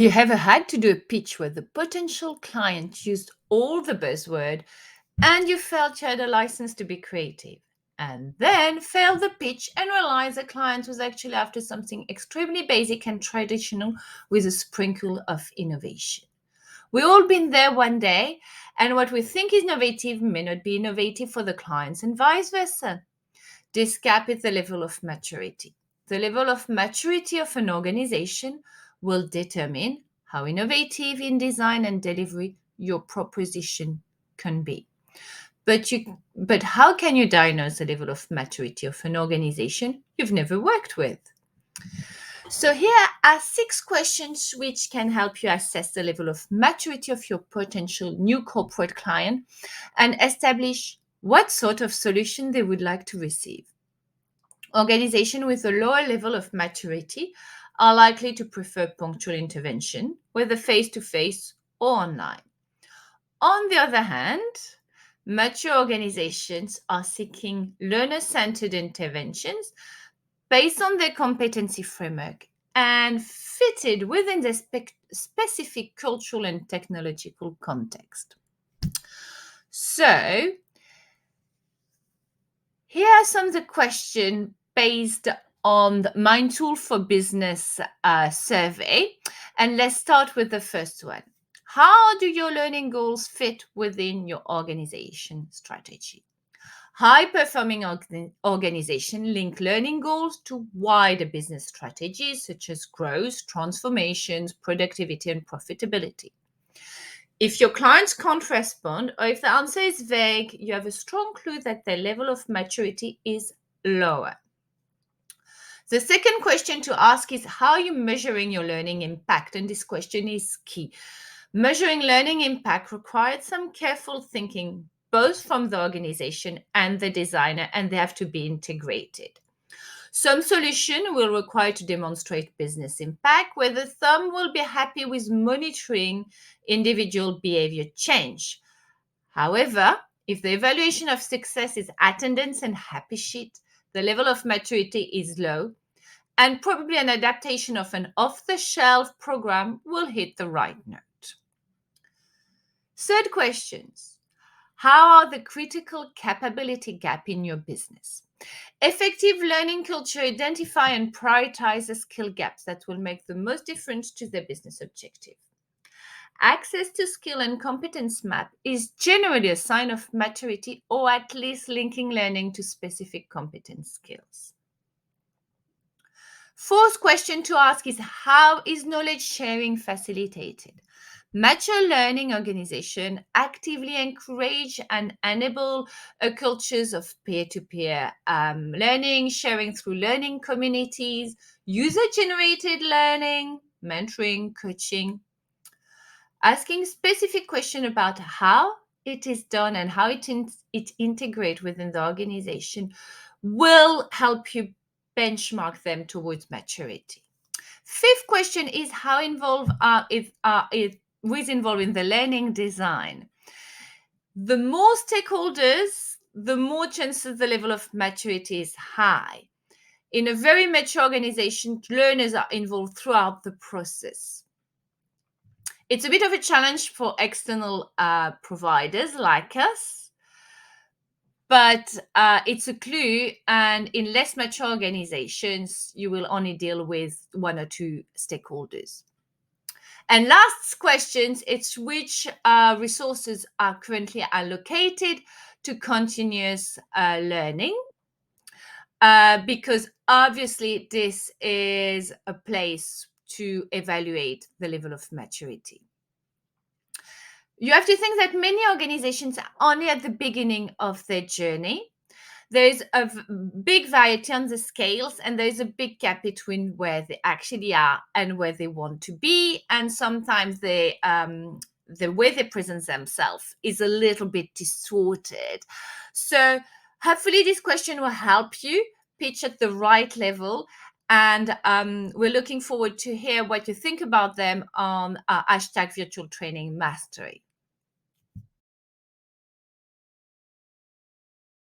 You ever had to do a pitch where the potential client used all the buzzword and you felt you had a license to be creative, and then failed the pitch and realized the client was actually after something extremely basic and traditional with a sprinkle of innovation? We all been there one day, and what we think is innovative may not be innovative for the clients, and vice versa. This gap is the level of maturity. The level of maturity of an organization will determine how innovative in design and delivery your proposition can be. But how can you diagnose the level of maturity of an organization you've never worked with? So here are 6 questions which can help you assess the level of maturity of your potential new corporate client and establish what sort of solution they would like to receive. Organizations with a lower level of maturity are likely to prefer punctual intervention, whether face-to-face or online. On the other hand, mature organizations are seeking learner-centered interventions based on their competency framework and fitted within the specific cultural and technological context. So, here are some of the questions based on the Mind Tool for Business survey. And let's start with the first one. How do your learning goals fit within your organization strategy? High-performing organizations link learning goals to wider business strategies such as growth, transformations, productivity, and profitability. If your clients can't respond, or if the answer is vague, you have a strong clue that their level of maturity is lower. The second question to ask is, how are you measuring your learning impact? And this question is key. Measuring learning impact requires some careful thinking, both from the organization and the designer, and they have to be integrated. Some solution will require to demonstrate business impact, where the thumb will be happy with monitoring individual behavior change. However, if the evaluation of success is attendance and happy sheet, the level of maturity is low, and probably an adaptation of an off-the-shelf program will hit the right note. Third questions. How are the critical capability gap in your business? Effective learning culture identify and prioritize the skill gaps that will make the most difference to their business objective. Access to skill and competence map is generally a sign of maturity, or at least linking learning to specific competence skills. Fourth question to ask is, how is knowledge sharing facilitated? Mature learning organizations actively encourage and enable cultures of peer-to-peer learning, sharing through learning communities, user-generated learning, mentoring, coaching. Asking specific questions about how it is done and how it integrates within the organization will help you benchmark them towards maturity. Fifth question is, how involved who is involved in the learning design? The more stakeholders, the more chances the level of maturity is high. In a very mature organization, learners are involved throughout the process. It's a bit of a challenge for external providers like us, but it's a clue. And in less mature organizations, you will only deal with 1 or 2 stakeholders. And last questions, it's which resources are currently allocated to continuous learning, because obviously this is a place to evaluate the level of maturity. You have to think that many organizations are only at the beginning of their journey. There's a big variety on the scales, and there's a big gap between where they actually are and where they want to be. And sometimes the way they present themselves is a little bit distorted. So hopefully this question will help you pitch at the right level. And we're looking forward to hear what you think about them on #virtual training mastery.